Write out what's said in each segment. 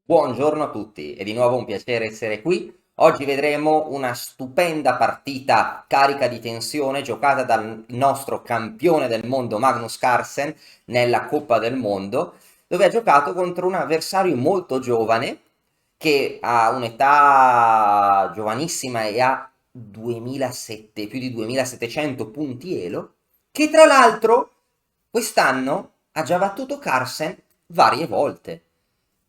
Buongiorno a tutti, è di nuovo un piacere essere qui. Oggi vedremo una stupenda partita carica di tensione giocata dal nostro campione del mondo Magnus Carlsen nella Coppa del Mondo, dove ha giocato contro un avversario molto giovane che ha un'età giovanissima e ha 2007, più di 2700 punti elo, che tra l'altro quest'anno ha già battuto Carlsen varie volte.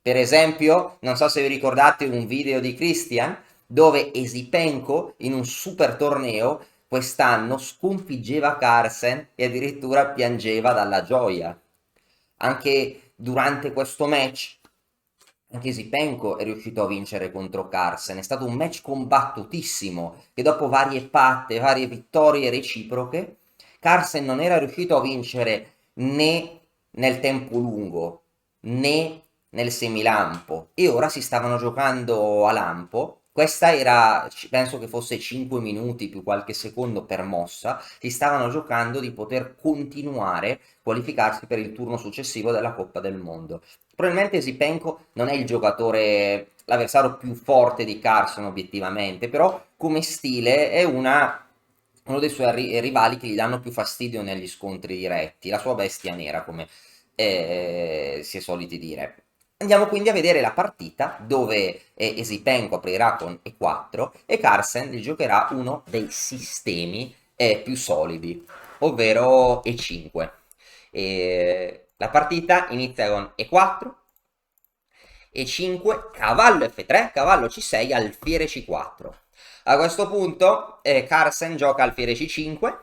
Per esempio, non so se vi ricordate un video di Christian dove Esipenko in un super torneo quest'anno sconfiggeva Carlsen e addirittura piangeva dalla gioia. Anche durante questo match, anche Esipenko è riuscito a vincere contro Carlsen. È stato un match combattutissimo che dopo varie patte, varie vittorie reciproche, Carlsen non era riuscito a vincere né nel tempo lungo né nel semilampo e ora si stavano giocando a lampo. Questa era, penso che fosse 5 minuti più qualche secondo per mossa, si stavano giocando di poter continuare a qualificarsi per il turno successivo della Coppa del Mondo. Probabilmente Zipenko non è il giocatore, l'avversario più forte di Carlsen obiettivamente, però come stile è uno dei suoi rivali che gli danno più fastidio negli scontri diretti, la sua bestia nera come si è soliti dire. Andiamo quindi a vedere la partita dove Esipenko aprirà con E4 e Carlsen gli giocherà uno dei sistemi più solidi, ovvero E5. La partita inizia con E4, E5, cavallo F3, cavallo C6, alfiere C4. A questo punto Carlsen gioca alfiere C5.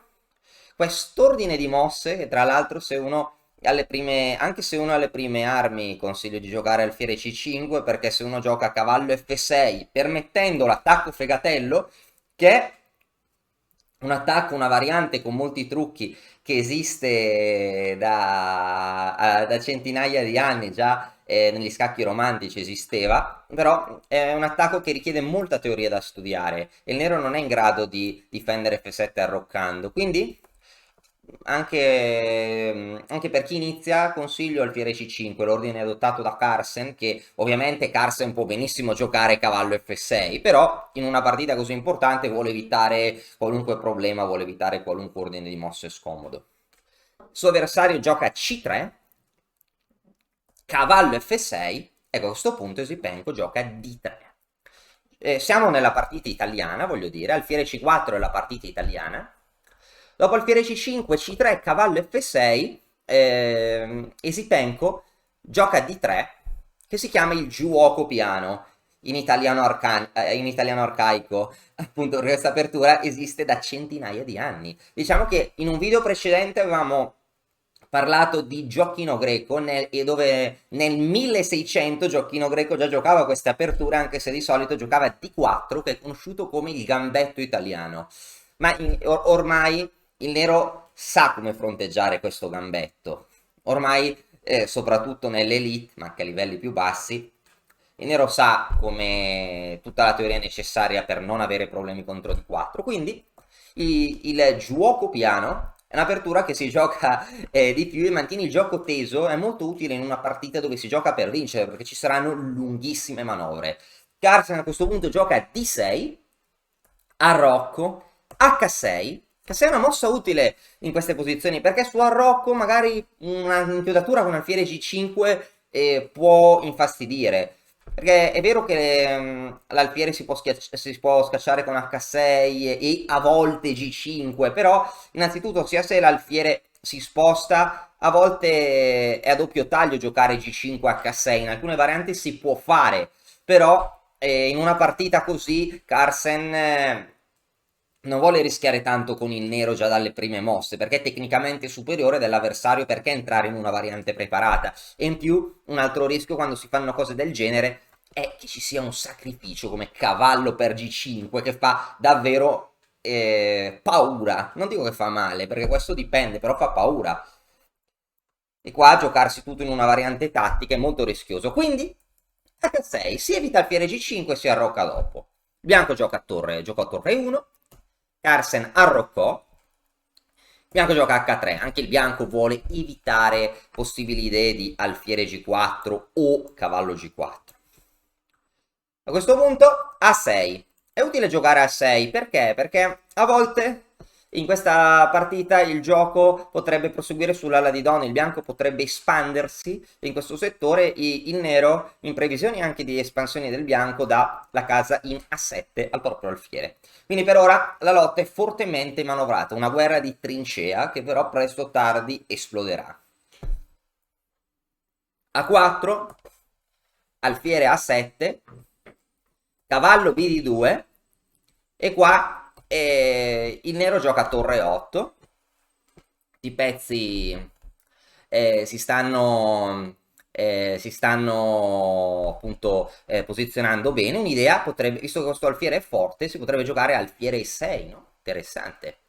Quest'ordine di mosse, che tra l'altro se uno anche se uno ha le prime armi, consiglio di giocare alfiere C5, perché se uno gioca cavallo F6, permettendo l'attacco fegatello, che è un attacco, una variante con molti trucchi che esiste da centinaia di anni, già negli scacchi romantici esisteva, però è un attacco che richiede molta teoria da studiare e il nero non è in grado di difendere F7 arroccando, quindi anche per chi inizia consiglio alfiere C5, l'ordine adottato da Carlsen, che ovviamente Carlsen può benissimo giocare cavallo F6, però in una partita così importante vuole evitare qualunque problema, vuole evitare qualunque ordine di mosse scomodo. Il suo avversario gioca C3, cavallo F6, e a questo punto Esipenko gioca D3. Siamo nella partita italiana, voglio dire, alfiere C4 è la partita italiana. Dopo alfiere C5, C3, cavallo F6, Esipenko gioca D3, che si chiama il giuoco piano, in italiano arcaico. Appunto, questa apertura esiste da centinaia di anni. Diciamo che in un video precedente avevamo parlato di Giochino Greco e dove nel 1600 Giochino Greco già giocava queste aperture, anche se di solito giocava D4, che è conosciuto come il gambetto italiano. Ma ormai il nero sa come fronteggiare questo gambetto. Ormai, soprattutto nell'elite, ma anche a livelli più bassi, il nero sa come tutta la teoria necessaria per non avere problemi contro D4. Quindi il giuoco piano è un'apertura che si gioca di più e mantiene il gioco teso, è molto utile in una partita dove si gioca per vincere, perché ci saranno lunghissime manovre. Carlsen a questo punto gioca D6, arrocco, H6, che è una mossa utile in queste posizioni, perché su arrocco magari una inchiodatura con alfiere G5 può infastidire. Perché è vero che l'alfiere si può scacciare con H6 e a volte G5, però innanzitutto sia se l'alfiere si sposta, a volte è a doppio taglio giocare G5 H6, in alcune varianti si può fare, però in una partita così Carlsen non vuole rischiare tanto con il nero già dalle prime mosse, perché è tecnicamente superiore dell'avversario, perché entrare in una variante preparata. E in più, un altro rischio quando si fanno cose del genere è che ci sia un sacrificio come cavallo per G5 che fa davvero paura. Non dico che fa male, perché questo dipende, però fa paura. E qua giocarsi tutto in una variante tattica è molto rischioso. Quindi, H6, si evita alfiere G5 e si arrocca dopo. Bianco gioca a torre, giocò a torre 1. Carlsen arroccò. Bianco gioca H3, anche il bianco vuole evitare possibili idee di alfiere G4 o cavallo G4. A questo punto A6. È utile giocare a 6 perché? Perché a volte in questa partita il gioco potrebbe proseguire sull'ala di donna, il bianco potrebbe espandersi in questo settore, il nero, in previsione anche di espansioni del bianco, dà la casa in A7 al proprio alfiere. Quindi per ora la lotta è fortemente manovrata, una guerra di trincea che però presto o tardi esploderà. A4, alfiere A7, cavallo B di 2 e qua il nero gioca torre 8. I pezzi si stanno appunto posizionando bene. Un'idea potrebbe, visto che questo alfiere è forte, si potrebbe giocare alfiere E6, no? Interessante.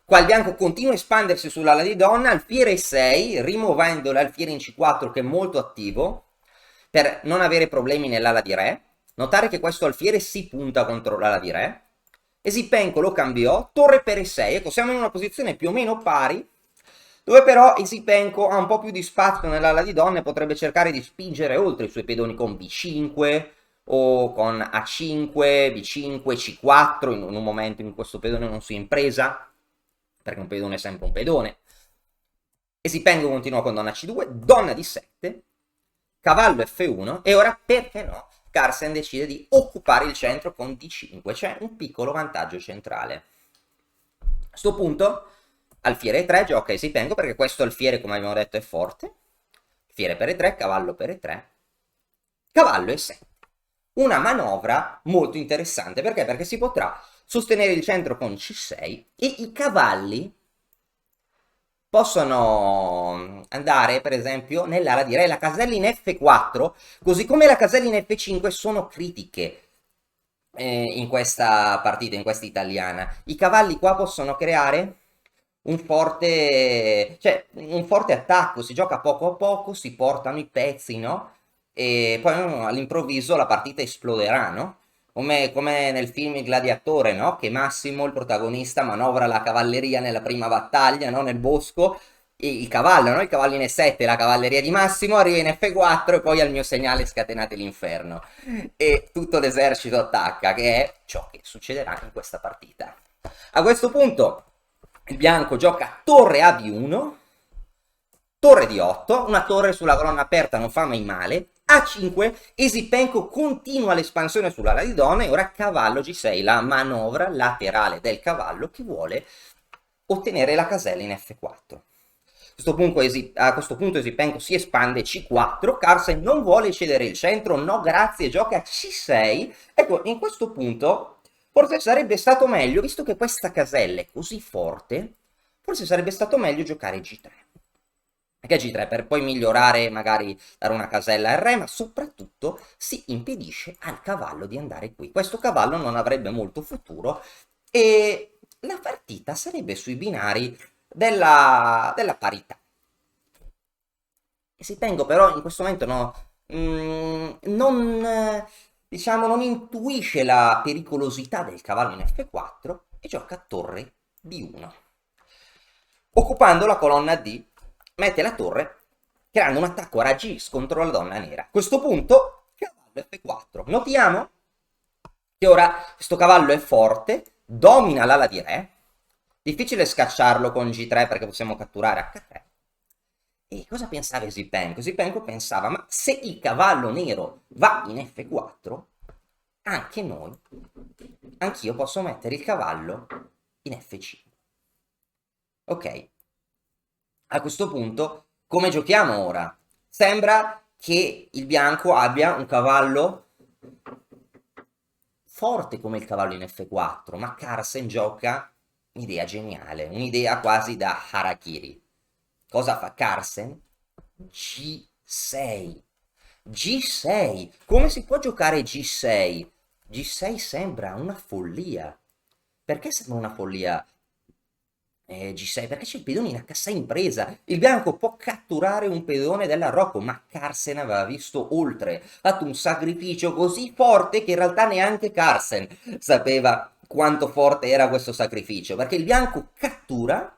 Qua il bianco continua a espandersi sull'ala di donna, alfiere E6, rimuovendo l'alfiere in C4 che è molto attivo, per non avere problemi nell'ala di re. Notare che questo alfiere si punta contro l'ala di re. Esipenco lo cambiò, torre per E6, ecco siamo in una posizione più o meno pari, dove però Esipenko ha un po' più di spazio nell'ala di donna e potrebbe cercare di spingere oltre i suoi pedoni con B5 o con A5, B5, C4 in un momento in cui questo pedone non sia in presa, perché un pedone è sempre un pedone. Esipenko continua con donna C2, donna D7, cavallo F1 e ora perché no? Carlsen decide di occupare il centro con D5, c'è un piccolo vantaggio centrale. A questo punto alfiere E3 gioca Esipenko perché questo alfiere, come abbiamo detto, è forte. Alfiere per E3, cavallo per E3, cavallo E7. Una manovra molto interessante, perché? Perché si potrà sostenere il centro con C6 e i cavalli possono andare, per esempio, nell'ala di re. La casella in F4, così come la casella in F5, sono critiche in questa partita, in questa italiana. I cavalli qua possono creare un forte attacco, si gioca poco a poco, si portano i pezzi, no? E poi all'improvviso la partita esploderà, no? Come nel film Il Gladiatore, no? Che Massimo, il protagonista, manovra la cavalleria nella prima battaglia, no? Nel bosco, e il cavallo, no? Il cavallo in E7, la cavalleria di Massimo, arriva in F4 e poi al mio segnale scatenate l'inferno. E tutto l'esercito attacca, che è ciò che succederà in questa partita. A questo punto il bianco gioca torre a B1, torre di 8, una torre sulla colonna aperta non fa mai male, A5, Esipenko continua l'espansione sull'ala di donna e ora cavallo G6, la manovra laterale del cavallo che vuole ottenere la casella in F4. A questo punto Esipenko si espande C4, Carlsen non vuole cedere il centro, no grazie, gioca C6. Ecco, in questo punto forse sarebbe stato meglio, visto che questa casella è così forte, forse sarebbe stato meglio giocare G3. Perché G3 per poi migliorare, magari dare una casella al re, ma soprattutto si impedisce al cavallo di andare qui. Questo cavallo non avrebbe molto futuro e la partita sarebbe sui binari della parità. E si tengo però in questo momento no, diciamo, non intuisce la pericolosità del cavallo in F4 e gioca torre B1. Occupando la colonna D, mette la torre, creando un attacco a raggi contro la donna nera. A questo punto, cavallo F4. Notiamo che ora questo cavallo è forte, domina l'ala di re, difficile scacciarlo con G3 perché possiamo catturare H3. E cosa pensava Esipenko? Esipenko pensava, ma se il cavallo nero va in F4, anch'io posso mettere il cavallo in F5. Ok, a questo punto, come giochiamo ora? Sembra che il bianco abbia un cavallo forte come il cavallo in F4, ma Carlsen gioca un'idea geniale, un'idea quasi da harakiri. Cosa fa Carlsen? G6. G6. Come si può giocare G6? G6 sembra una follia. Perché sembra una follia? G6 perché c'è il pedone in H6 in presa. Il bianco può catturare un pedone dell'arrocco, ma Carlsen aveva visto oltre, ha fatto un sacrificio così forte che in realtà neanche Carlsen sapeva quanto forte era questo sacrificio, perché il bianco cattura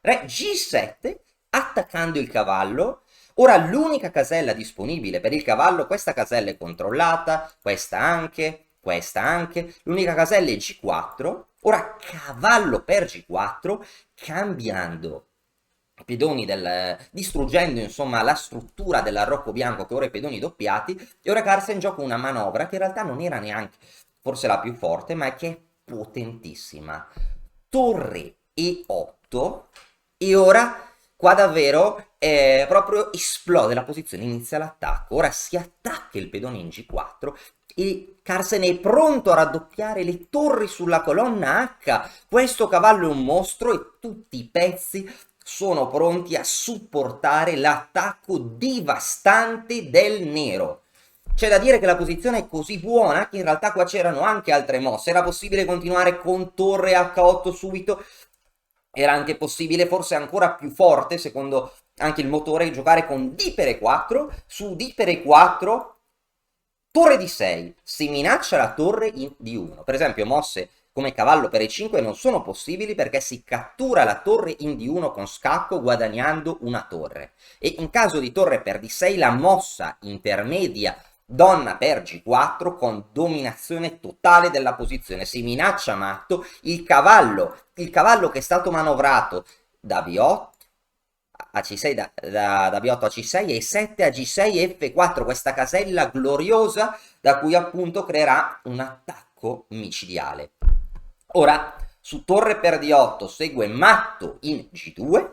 re G7 attaccando il cavallo, Ora l'unica casella disponibile per il cavallo, questa casella è controllata, questa anche, l'unica casella è G4, ora cavallo per G4, cambiando i pedoni distruggendo insomma la struttura dell'arrocco bianco che ora i pedoni doppiati, e ora Carsen gioca una manovra che in realtà non era neanche forse la più forte, ma che è potentissima. Torre E8, e ora qua davvero proprio esplode la posizione, inizia l'attacco, ora si attacca il pedone in G4 e Carsen è pronto a raddoppiare le torri sulla colonna H. Questo cavallo è un mostro e tutti i pezzi sono pronti a supportare l'attacco devastante del nero. C'è da dire che la posizione è così buona che in realtà qua c'erano anche altre mosse. Era possibile continuare con torre H8 subito, era anche possibile, forse ancora più forte secondo anche il motore, giocare con D per E4, su D per E4 torre D6, si minaccia la torre in D1. Per esempio mosse come cavallo per E5 non sono possibili perché si cattura la torre in D1 con scacco guadagnando una torre. E in caso di torre per D6 la mossa intermedia donna per G4 con dominazione totale della posizione. Si minaccia matto il cavallo che è stato manovrato da B8 a C6, da B8 a C6 e 7 a G6 F4, questa casella gloriosa da cui appunto creerà un attacco micidiale. Ora, su torre per D8 segue matto in G2,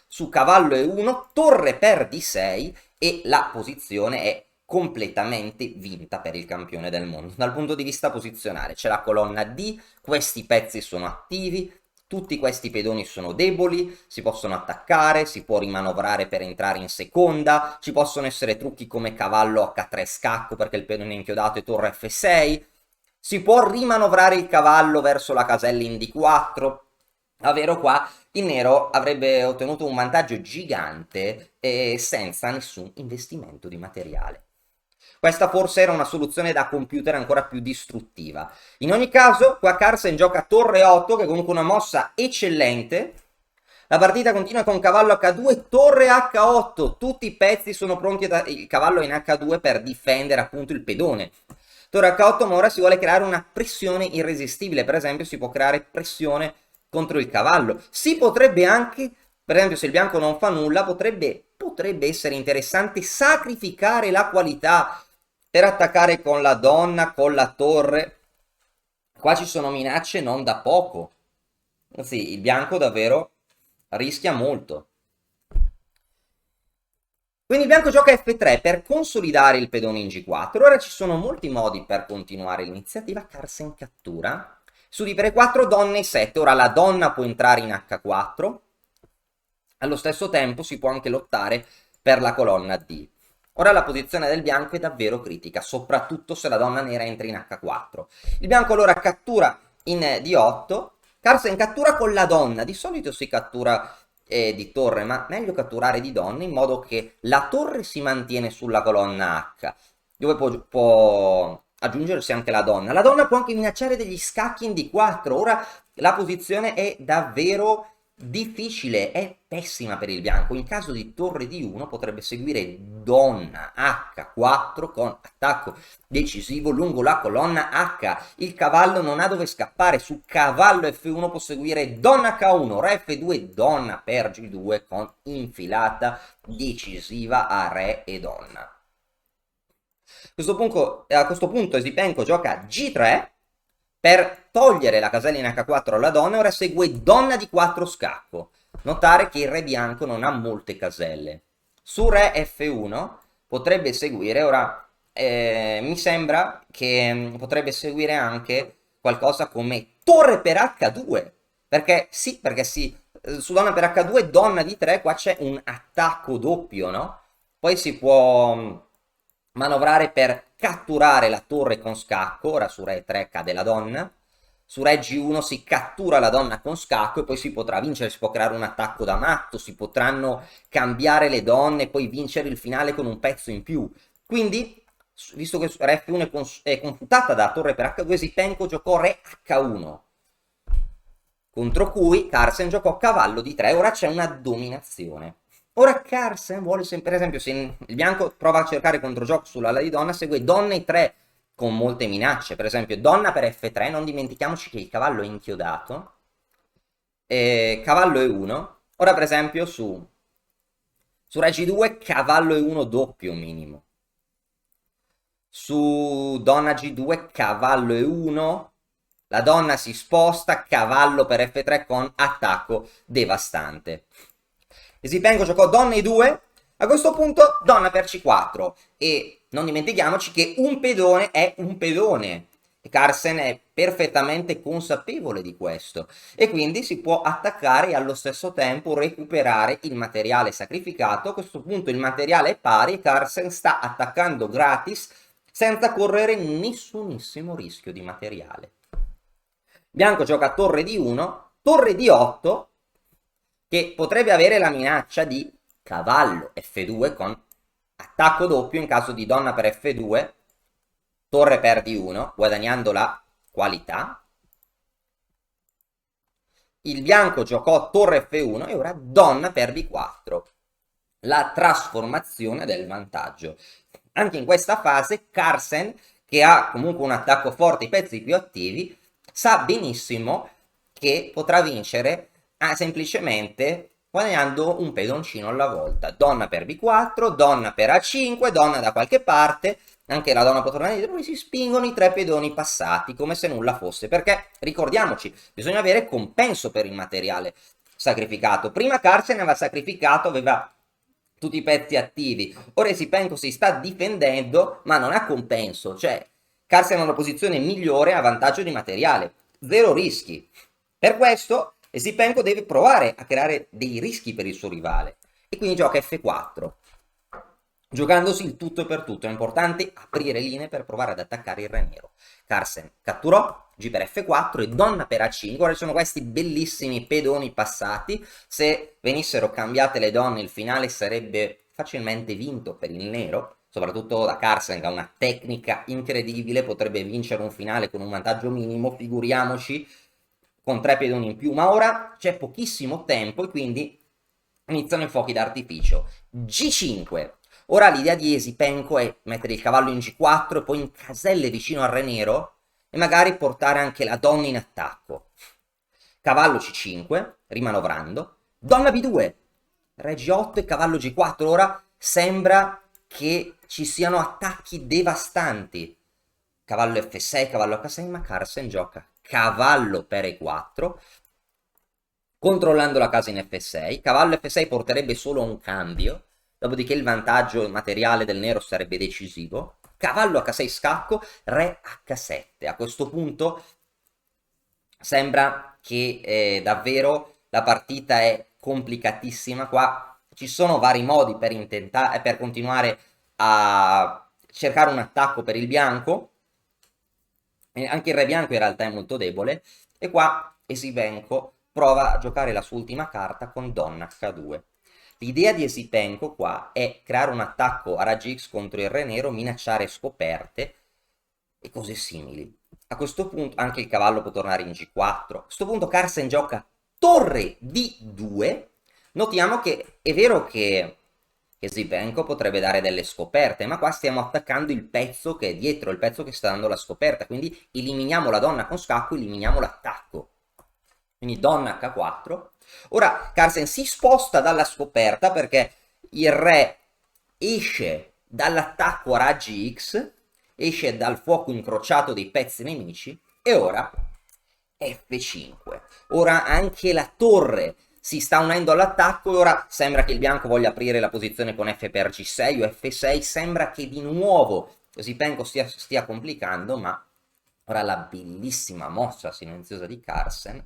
su cavallo E1 torre per D6 e la posizione è completamente vinta per il campione del mondo. Dal punto di vista posizionale c'è la colonna D, questi pezzi sono attivi, tutti questi pedoni sono deboli, si possono attaccare, si può rimanovrare per entrare in seconda, ci possono essere trucchi come cavallo H3 scacco perché il pedone è inchiodato e torre F6, si può rimanovrare il cavallo verso la casella in D4, davvero qua il nero avrebbe ottenuto un vantaggio gigante senza nessun investimento di materiale. Questa forse era una soluzione da computer ancora più distruttiva. In ogni caso, qua Carsen gioca torre 8, che è comunque una mossa eccellente. La partita continua con cavallo H2, torre H8. Tutti i pezzi sono pronti, il cavallo in H2 per difendere appunto il pedone. Torre H8, ma ora si vuole creare una pressione irresistibile. Per esempio, si può creare pressione contro il cavallo. Si potrebbe anche, per esempio, se il bianco non fa nulla, potrebbe essere interessante sacrificare la qualità per attaccare con la donna, con la torre. Qua ci sono minacce non da poco. Sì, il bianco davvero rischia molto. Quindi il bianco gioca F3 per consolidare il pedone in G4. Ora ci sono molti modi per continuare l'iniziativa. Carsen cattura. Su D per E4, donna E7. Ora la donna può entrare in H4. Allo stesso tempo si può anche lottare per la colonna D. Ora la posizione del bianco è davvero critica, soprattutto se la donna nera entra in H4. Il bianco allora cattura in D8, Carsen cattura con la donna, di solito si cattura di torre, ma meglio catturare di donna in modo che la torre si mantiene sulla colonna H, dove può aggiungersi anche la donna. La donna può anche minacciare degli scacchi in D4, ora la posizione è davvero difficile, è pessima per il bianco. In caso di torre D1 potrebbe seguire donna H4 con attacco decisivo lungo la colonna H. Il cavallo non ha dove scappare. Su cavallo F1 può seguire donna H1, re F2, donna per G2 con infilata decisiva a re e donna. A questo punto Esipenko gioca G3 per togliere la casella in H4 alla donna. Ora segue donna di 4 scacco. Notare che il re bianco non ha molte caselle. Su re F1 potrebbe seguire, ora mi sembra che potrebbe seguire anche qualcosa come torre per H2. Perché sì, su donna per H2, donna di 3, qua c'è un attacco doppio, no? Poi si può manovrare per catturare la torre con scacco. Ora su re 3 cade la donna, su re G1 si cattura la donna con scacco e poi si potrà vincere, si può creare un attacco da matto, si potranno cambiare le donne e poi vincere il finale con un pezzo in più. Quindi, visto che re F1 è confutata da torre per H2, Esipenko giocò re H1, contro cui Carsen giocò cavallo di 3. Ora c'è una dominazione. Ora Carlsen vuole sempre, per esempio, se il bianco prova a cercare controgioco sull'ala di donna, segue donna e 3 con molte minacce. Per esempio, donna per F3, non dimentichiamoci che il cavallo è inchiodato. Cavallo E1. Ora, per esempio, su Re G2, cavallo E1 doppio minimo. Su donna G2, cavallo E1. La donna si sposta, cavallo per F3 con attacco devastante. Esipenco giocò donna E2, a questo punto donna per C4 e non dimentichiamoci che un pedone è un pedone. Carlsen è perfettamente consapevole di questo e quindi si può attaccare e allo stesso tempo recuperare il materiale sacrificato. A questo punto il materiale è pari e Carlsen sta attaccando gratis senza correre nessunissimo rischio di materiale. Bianco gioca torre di 1, torre di 8, che potrebbe avere la minaccia di cavallo F2 con attacco doppio in caso di donna per F2, torre per D1, guadagnando la qualità. Il bianco giocò torre F1 e ora donna per D4, la trasformazione del vantaggio. Anche in questa fase Carlsen, che ha comunque un attacco forte, i pezzi più attivi, sa benissimo che potrà vincere semplicemente guadagnando un pedoncino alla volta. Donna per B4, donna per A5, donna da qualche parte, anche la donna potrà andare dietro, si spingono i 3 pedoni passati come se nulla fosse, perché ricordiamoci, bisogna avere compenso per il materiale sacrificato. Prima Carlsen aveva sacrificato, aveva tutti i pezzi attivi, ora Esipenko si sta difendendo ma non ha compenso, cioè Carlsen ha una posizione migliore a vantaggio di materiale, zero rischi. Per questo Esipenko deve provare a creare dei rischi per il suo rivale e quindi gioca F4, giocandosi il tutto per tutto. È importante aprire linee per provare ad attaccare il re nero. Carlsen catturò, G per F4 e donna per A5. Ora ci sono questi bellissimi pedoni passati. Se venissero cambiate le donne il finale sarebbe facilmente vinto per il nero, soprattutto da Carlsen che ha una tecnica incredibile, potrebbe vincere un finale con un vantaggio minimo, figuriamoci con 3 pedoni in più, ma ora c'è pochissimo tempo e quindi iniziano i fuochi d'artificio. G5. Ora l'idea di Esipenko è mettere il cavallo in G4 e poi in caselle vicino al re nero e magari portare anche la donna in attacco. Cavallo C5, rimanovrando. Donna B2, re G8 e cavallo G4. Ora sembra che ci siano attacchi devastanti. Cavallo F6, cavallo H6, ma Carlsen gioca cavallo per E4, controllando la casa in F6. Cavallo F6 porterebbe solo a un cambio, dopodiché il vantaggio materiale del nero sarebbe decisivo. Cavallo H6 scacco, re H7. A questo punto sembra che davvero la partita è complicatissima. Qua ci sono vari modi per continuare a cercare un attacco per il bianco. Anche il re bianco in realtà è molto debole. E qua Esipenko prova a giocare la sua ultima carta con donna H2. L'idea di Esipenko qua è creare un attacco a raggi X contro il re nero, minacciare scoperte e cose simili. A questo punto anche il cavallo può tornare in G4. A questo punto Carlsen gioca torre D2. Notiamo che è vero che Esipenko potrebbe dare delle scoperte, ma qua stiamo attaccando il pezzo che è dietro, il pezzo che sta dando la scoperta, quindi eliminiamo la donna con scacco, eliminiamo l'attacco. Quindi donna H4. Ora Carlsen si sposta dalla scoperta perché il re esce dall'attacco a raggi X, esce dal fuoco incrociato dei pezzi nemici e ora F5. Ora anche la torre si sta unendo all'attacco e ora sembra che il bianco voglia aprire la posizione con F per G6 o F6. Sembra che di nuovo Esipenko stia complicando, ma ora la bellissima mossa silenziosa di Carlsen,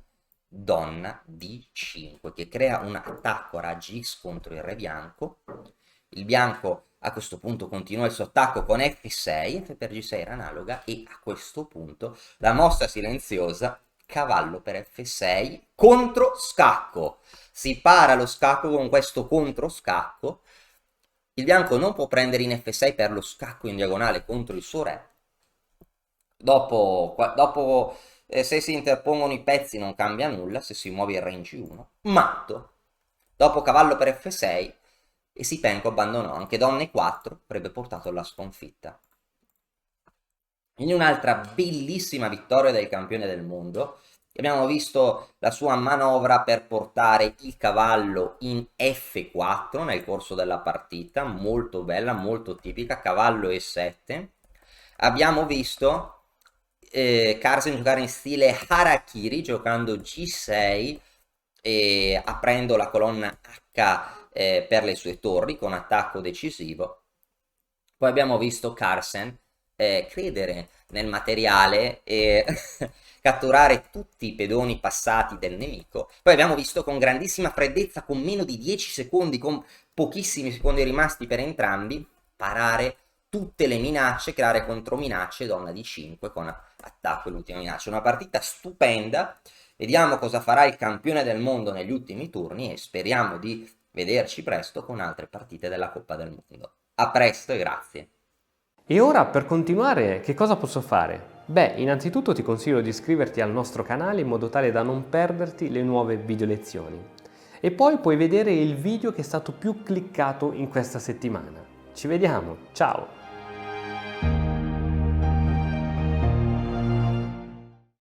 donna D5, che crea un attacco a raggi X contro il re bianco. Il bianco a questo punto continua il suo attacco con F6, F per G6 era analoga, e a questo punto la mossa silenziosa, cavallo per F6, contro scacco. Si para lo scacco con questo contro scacco. Il bianco non può prendere in F6 per lo scacco in diagonale contro il suo re. Dopo se si interpongono i pezzi non cambia nulla, se si muove il re in G1. Matto. Dopo cavallo per F6, e Sipenko abbandonò. Anche donne 4 avrebbe portato alla sconfitta. In un'altra bellissima vittoria del campione del mondo, abbiamo visto la sua manovra per portare il cavallo in F4 nel corso della partita, molto bella, molto tipica, cavallo E7. Abbiamo visto Carlsen giocare in stile Harakiri, giocando G6 e aprendo la colonna H per le sue torri con attacco decisivo. Poi abbiamo visto Carlsen credere nel materiale e catturare tutti i pedoni passati del nemico. Poi abbiamo visto con grandissima freddezza, con meno di 10 secondi, con pochissimi secondi rimasti per entrambi, parare tutte le minacce, creare controminacce, donna di 5 con attacco e l'ultima minaccia. Una partita stupenda. Vediamo cosa farà il campione del mondo negli ultimi turni e speriamo di vederci presto con altre partite della Coppa del Mondo. A presto e grazie. E ora per continuare che cosa posso fare? Beh, innanzitutto ti consiglio di iscriverti al nostro canale in modo tale da non perderti le nuove video lezioni. E poi puoi vedere il video che è stato più cliccato in questa settimana. Ci vediamo, ciao!